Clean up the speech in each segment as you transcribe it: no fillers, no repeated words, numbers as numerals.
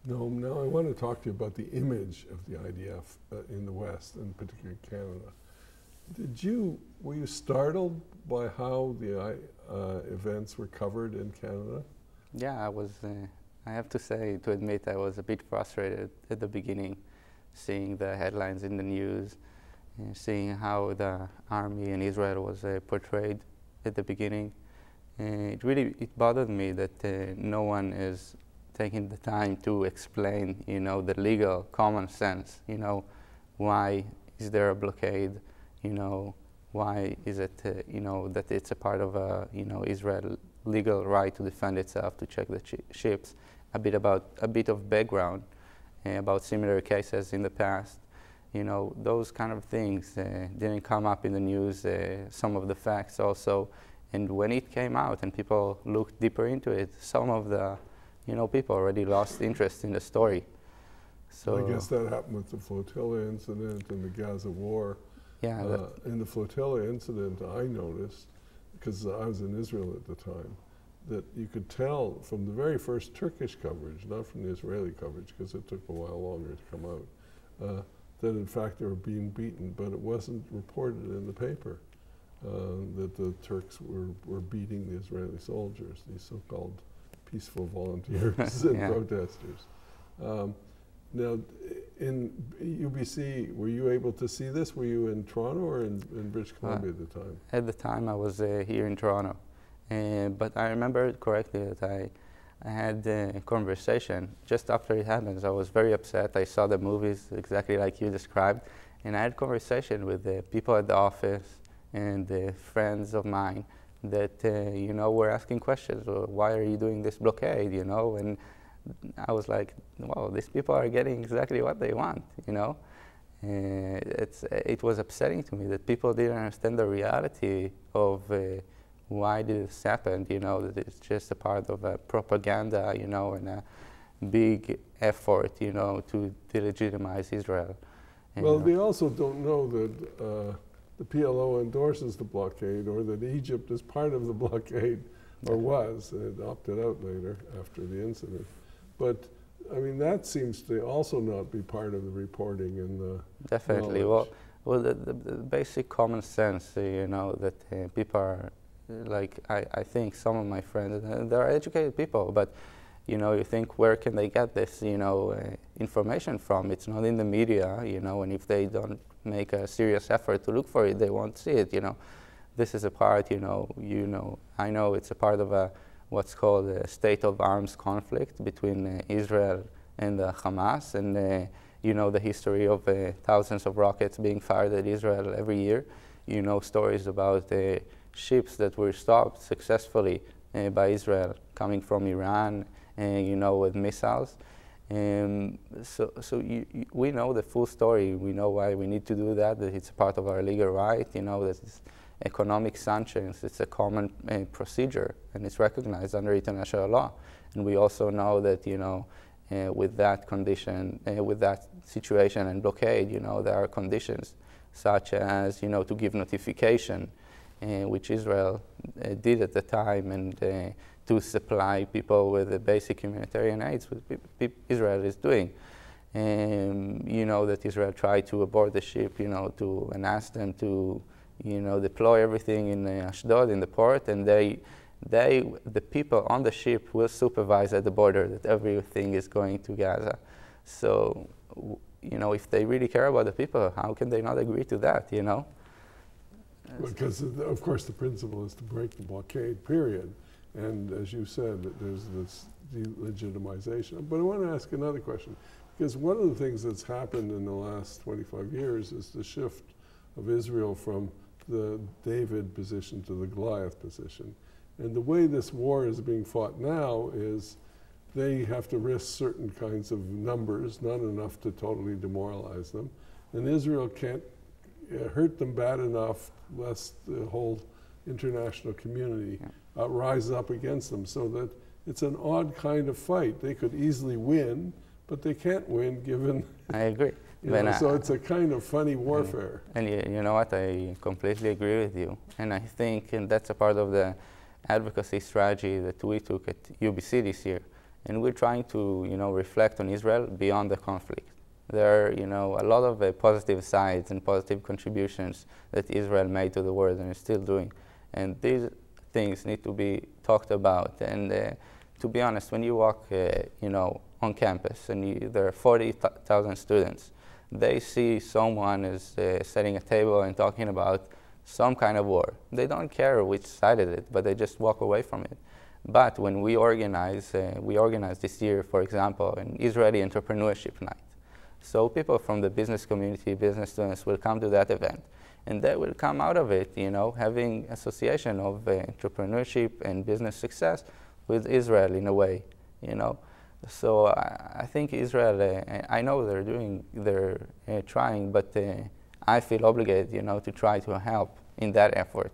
No, now I want to talk to you about the image of the IDF in the West, and particularly Canada. Were you startled by how the events were covered in Canada? Yeah, I was, I have to admit, I was a bit frustrated at the beginning, seeing the headlines in the news, seeing how the army in Israel was portrayed at the beginning. It bothered me that no one is taking the time to explain, the legal common sense, why is there a blockade, why is it, that it's a part of, Israel legal right to defend itself, to check the ships, a bit of background about similar cases in the past. Those kind of things didn't come up in the news, some of the facts also. And when it came out and people looked deeper into it, some of the people already lost interest in the story. So I guess that happened with the flotilla incident and the Gaza war. Yeah. In the flotilla incident, I noticed, because I was in Israel at the time, that you could tell from the very first Turkish coverage, not from the Israeli coverage, because it took a while longer to come out, that in fact they were being beaten, but it wasn't reported in the paper that the Turks were beating the Israeli soldiers, these so-called peaceful volunteers and protesters. Now, in UBC, were you able to see this? Were you in Toronto or in British Columbia at the time? At the time, I was here in Toronto. But I remember correctly that I had a conversation just after it happened. I was very upset. I saw the movies exactly like you described. And I had a conversation with the people at the office and friends of mine that, were asking questions. Well, why are you doing this blockade, And I was like, wow, these people are getting exactly what they want, It was upsetting to me that people didn't understand the reality of why this happened, that it's just a part of a propaganda, and a big effort, to delegitimize Israel. Well, they also don't know that the PLO endorses the blockade, or that Egypt is part of the blockade, or was. It opted out later after the incident. But I mean, that seems to also not be part of the reporting and the Definitely. knowledge. Well, the basic common sense, that people are, like, I think some of my friends, they're educated people, but, you think, where can they get this, information from? It's not in the media, and if they don't make a serious effort to look for it, they won't see it, This is a part, I know it's a part of what's called a state of arms conflict between Israel and Hamas, and the history of thousands of rockets being fired at Israel every year. Stories about ships that were stopped successfully by Israel coming from Iran, with missiles. We know the full story. We know why we need to do that it's a part of our legal right, that it's economic sanctions, it's a common procedure, and it's recognized under international law. And we also know that, with that condition, with that situation and blockade, there are conditions such as, to give notification, which Israel did at the time, and to supply people with the basic humanitarian aids, which Israel is doing. That Israel tried to abort the ship, and ask them to, deploy everything in Ashdod, in the port, and the people on the ship will supervise at the border that everything is going to Gaza. So, if they really care about the people, how can they not agree to that, Because, of course, the principle is to break the blockade, period. And as you said, there's this delegitimization. But I want to ask another question, because one of the things that's happened in the last 25 years is the shift of Israel from the David position to the Goliath position. And the way this war is being fought now is they have to risk certain kinds of numbers, not enough to totally demoralize them. And Israel can't hurt them bad enough lest the whole international community rise up against them. So that it's an odd kind of fight. They could easily win, but they can't win given... I agree. So it's a kind of funny warfare. And you know what, I completely agree with you. And I think that's a part of the advocacy strategy that we took at UBC this year. and we're trying to, reflect on Israel beyond the conflict. There are, a lot of positive sides and positive contributions that Israel made to the world and is still doing. And these things need to be talked about. And to be honest, when you walk, on campus and there are 40,000 students, they see someone is setting a table and talking about some kind of war. They don't care which side it is, but they just walk away from it. But when we organize this year, for example, an Israeli entrepreneurship night. So people from the business community, business students will come to that event, and they will come out of it, having association of entrepreneurship and business success with Israel in a way, So I think Israel, I know they're trying, but I feel obligated, to try to help in that effort,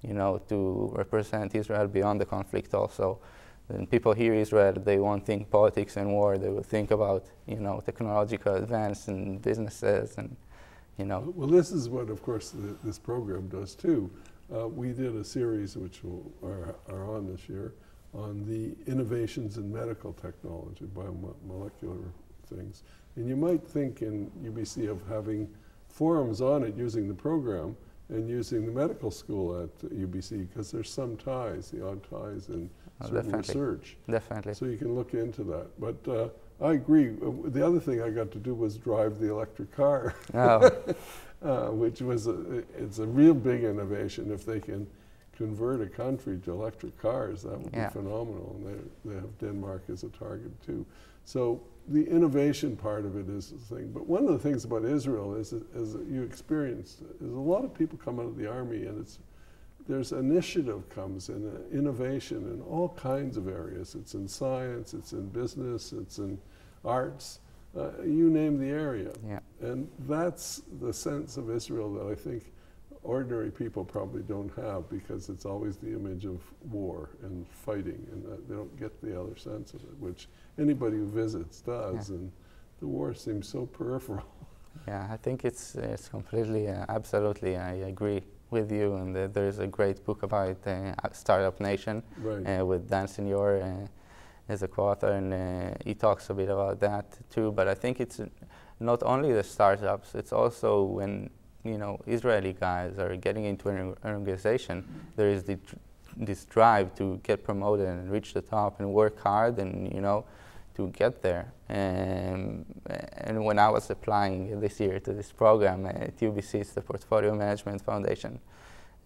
to represent Israel beyond the conflict also. When people hear Israel, they won't think politics and war. They will think about, technological advance and businesses and, Well, this is what, of course, this program does too. We did a series which are on this year on the innovations in medical technology, biomolecular things. And you might think in UBC of having forums on it using the program and using the medical school at UBC, because there's some ties, the odd ties in certain research. Definitely. So you can look into that. But I agree. The other thing I got to do was drive the electric car, which was it's a real big innovation. If they can convert a country to electric cars, that would be phenomenal. And they have Denmark as a target too. So the innovation part of it is the thing. But one of the things about Israel is, as you experienced, is a lot of people come out of the army, and there's initiative comes in, innovation in all kinds of areas. It's in science, it's in business, it's in arts, you name the area. Yeah. And that's the sense of Israel that I think ordinary people probably don't have, because it's always the image of war and fighting, and they don't get the other sense of it, which anybody who visits does, and the war seems so peripheral. Yeah, I think it's completely, absolutely, I agree with you, and there's a great book about Startup Nation with Dan Senior as a co-author, and he talks a bit about that too, but I think it's not only the startups, it's also when Israeli guys are getting into an organization, there is this drive to get promoted and reach the top and work hard and, to get there. And when I was applying this year to this program at UBC, it's the Portfolio Management Foundation.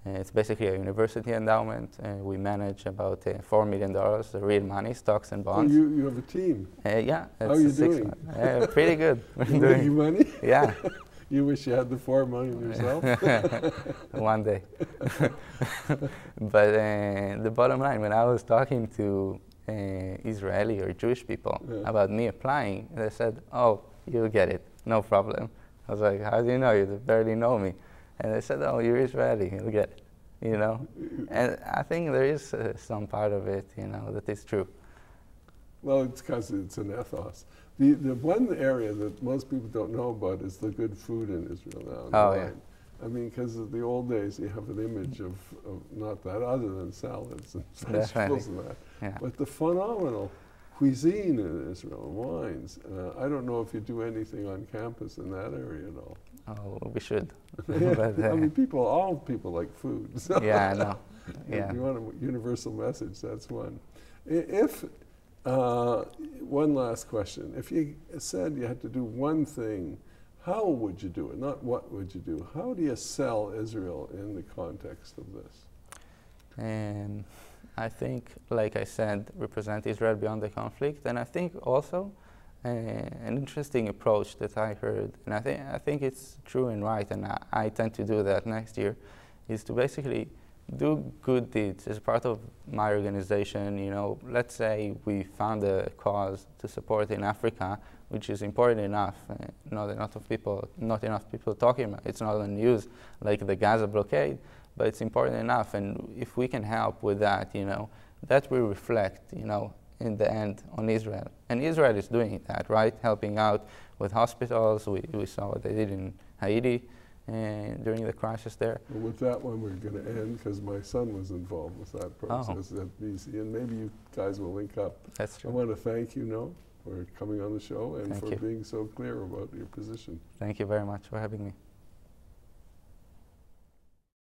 It's basically a university endowment. We manage about $4 million, real money, stocks and bonds. Oh, you have a team? Yeah. How are you doing? Pretty good. You making money? Yeah. You wish you had the $4 million yourself? One day. But the bottom line, when I was talking to Israeli or Jewish people about me applying, they said, "Oh, you'll get it, no problem." I was like, "How do you know? You barely know me." And they said, "Oh, you're Israeli, you'll get it." And I think there is some part of it, that is true. Well, it's because it's an ethos. The one area that most people don't know about is the good food in Israel now. Oh, yeah. I mean, because of the old days, you have an image of not that, other than salads and vegetables and that. Yeah. But the phenomenal cuisine in Israel, wines. I don't know if you do anything on campus in that area at all. Oh, we should. Yeah, but, I mean, all people like food. So yeah, I know. Yeah. If you want a universal message, that's one. If one last question. If you said you had to do one thing, how would you do it? Not what would you do. How do you sell Israel in the context of this? I think, like I said, represent Israel beyond the conflict. And I think also an interesting approach that I heard, and I think it's true and right, and I tend to do that next year, is to basically do good deeds as part of my organization. Let's say we found a cause to support in Africa, which is important enough. Not enough people talking about it. It's not on the news like the Gaza blockade, but it's important enough. And if we can help with that, that will reflect, in the end on Israel. And Israel is doing that, right? Helping out with hospitals. We saw what they did in Haiti. during the crisis there. Well, with that one, we're going to end because my son was involved with that process at BC, and maybe you guys will link up. That's true. I want to thank you, Noel, for coming on the show and Thank for you. being so clear about your position. Thank you very much for having me.